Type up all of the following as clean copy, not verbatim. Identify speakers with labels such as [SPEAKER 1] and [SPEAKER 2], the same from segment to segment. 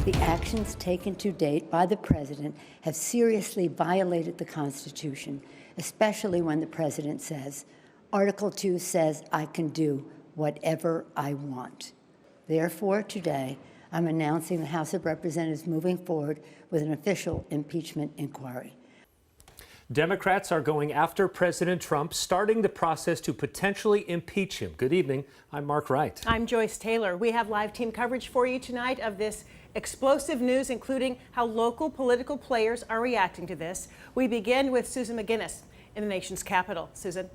[SPEAKER 1] The actions taken to date by the President have seriously violated the Constitution, especially when the President says, Article 2 says I can do whatever I want. Therefore, today, I'm announcing the House of Representatives moving forward with an official impeachment inquiry.
[SPEAKER 2] Democrats are going after President Trump, starting the process to potentially impeach him. Good evening. I'm Mark Wright.
[SPEAKER 3] I'm Joyce Taylor. We have live team coverage for you tonight of this explosive news, including how local political players are reacting to this. We begin with Susan McGinnis in the nation's capital. Susan.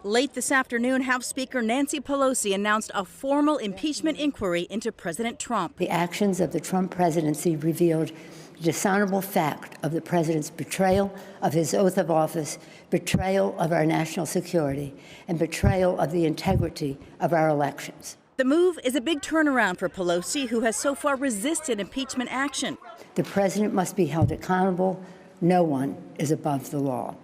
[SPEAKER 4] Late this afternoon, House Speaker Nancy Pelosi announced a formal impeachment inquiry into President Trump.
[SPEAKER 1] The actions of the Trump presidency revealed the dishonorable fact of the president's betrayal of his oath of office, betrayal of our national security, and betrayal of the integrity of our elections.
[SPEAKER 4] The move is a big turnaround for Pelosi, who has so far resisted impeachment action.
[SPEAKER 1] The president must be held accountable. No one is above the law.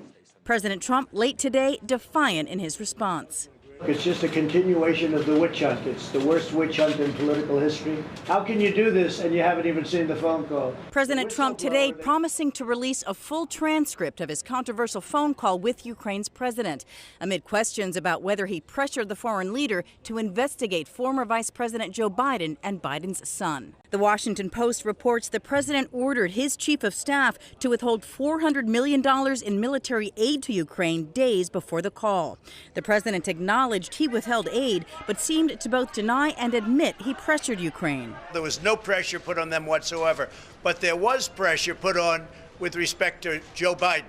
[SPEAKER 4] President Trump late today defiant in his response.
[SPEAKER 5] It's just a continuation of the witch hunt. It's the worst witch hunt in political history. How can you do this and you haven't even seen the phone call?
[SPEAKER 4] President Trump today promising to release a full transcript of his controversial phone call with Ukraine's president, amid questions about whether he pressured the foreign leader to investigate former Vice President Joe Biden and Biden's son. The Washington Post reports the president ordered his chief of staff to withhold $400 million in military aid to Ukraine days before the call. The president acknowledged he withheld aid, but seemed to both deny and admit he pressured Ukraine.
[SPEAKER 6] There was no pressure put on them whatsoever, but there was pressure put on with respect to Joe Biden.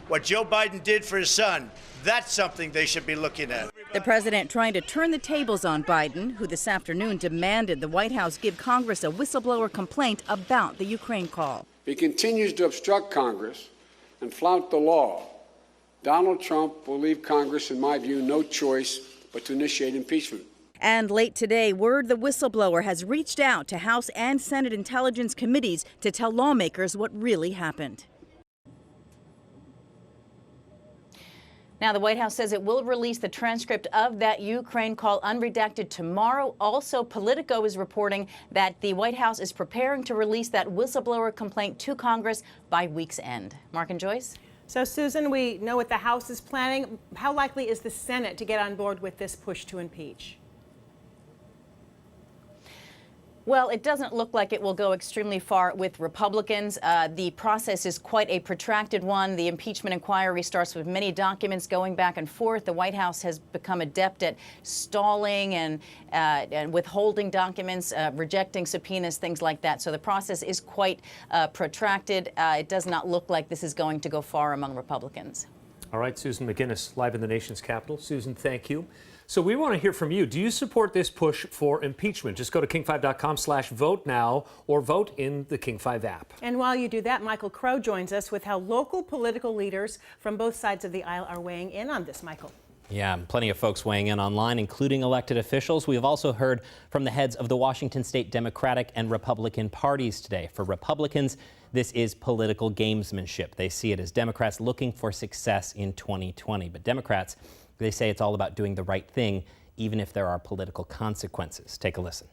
[SPEAKER 6] What Joe Biden did for his son, that's something they should be looking at.
[SPEAKER 4] The president trying to turn the tables on Biden, who this afternoon demanded the White House give Congress a whistleblower complaint about the Ukraine call.
[SPEAKER 7] He continues to obstruct Congress and flout the law. Donald Trump will leave Congress, in my view, no choice but to initiate impeachment.
[SPEAKER 4] And late today, word the whistleblower has reached out to House and Senate Intelligence Committees to tell lawmakers what really happened.
[SPEAKER 8] Now, the White House says it will release the transcript of that Ukraine call unredacted tomorrow. Also, Politico is reporting that the White House is preparing to release that whistleblower complaint to Congress by week's end. Mark and Joyce?
[SPEAKER 3] So, Susan, we know what the House is planning. How likely is the Senate to get on board with this push to impeach?
[SPEAKER 8] Well, it doesn't look like it will go extremely far with Republicans. The process is quite a protracted one. The impeachment inquiry starts with many documents going back and forth. The White House has become adept at stalling and withholding documents, rejecting subpoenas, things like that. So the process is quite protracted. It does not look like this is going to go far among Republicans.
[SPEAKER 2] All right, Susan McGinnis, live in the nation's capital. Susan, thank you. So we want to hear from you. Do you support this push for impeachment? Just go to king5.com/vote now or vote in the King 5 app.
[SPEAKER 3] And while you do that, Michael Crow joins us with how local political leaders from both sides of the aisle are weighing in on this. Michael.
[SPEAKER 9] Yeah, plenty of folks weighing in online, including elected officials. We have also heard from the heads of the Washington State Democratic and Republican parties today. For Republicans, this is political gamesmanship. They see it as Democrats looking for success in 2020. But Democrats, they say it's all about doing the right thing, even if there are political consequences. Take a listen.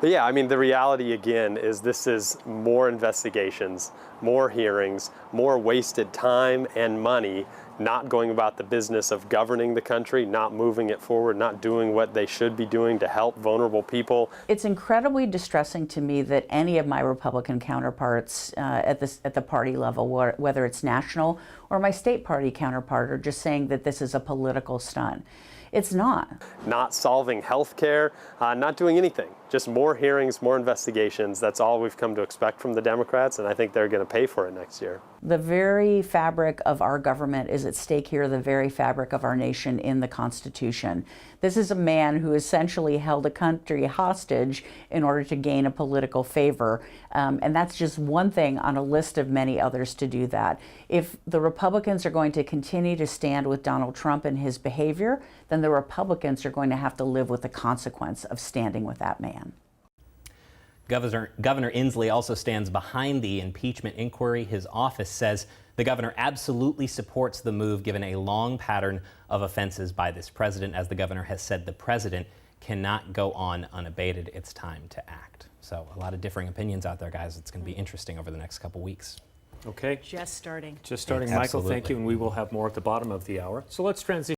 [SPEAKER 10] But yeah, I mean, the reality again is this is more investigations, more hearings, more wasted time and money, not going about the business of governing the country, not moving it forward, not doing what they should be doing to help vulnerable people.
[SPEAKER 11] It's incredibly distressing to me that any of my Republican counterparts at the party level, whether it's national or my state party counterpart, are just saying that this is a political stunt. It's not.
[SPEAKER 10] Not solving health care, not doing anything. Just more hearings, more investigations. That's all we've come to expect from the Democrats, and I think they're going to pay for it next year.
[SPEAKER 11] The very fabric of our government is at stake here, the very fabric of our nation in the Constitution. This is a man who essentially held a country hostage in order to gain a political favor, and that's just one thing on a list of many others to do that. If the Republicans are going to continue to stand with Donald Trump and his behavior, then the Republicans are going to have to live with the consequence of standing with that man.
[SPEAKER 9] Governor Inslee also stands behind the impeachment inquiry. His office says the governor absolutely supports the move, given a long pattern of offenses by this president. As the governor has said, the president cannot go on unabated. It's time to act. So a lot of differing opinions out there, guys. It's going to be interesting over the next couple weeks.
[SPEAKER 2] Okay.
[SPEAKER 3] Just starting.
[SPEAKER 2] Just starting.
[SPEAKER 9] Absolutely.
[SPEAKER 2] Michael, thank you. And we will have more at the bottom of the hour. So let's transition.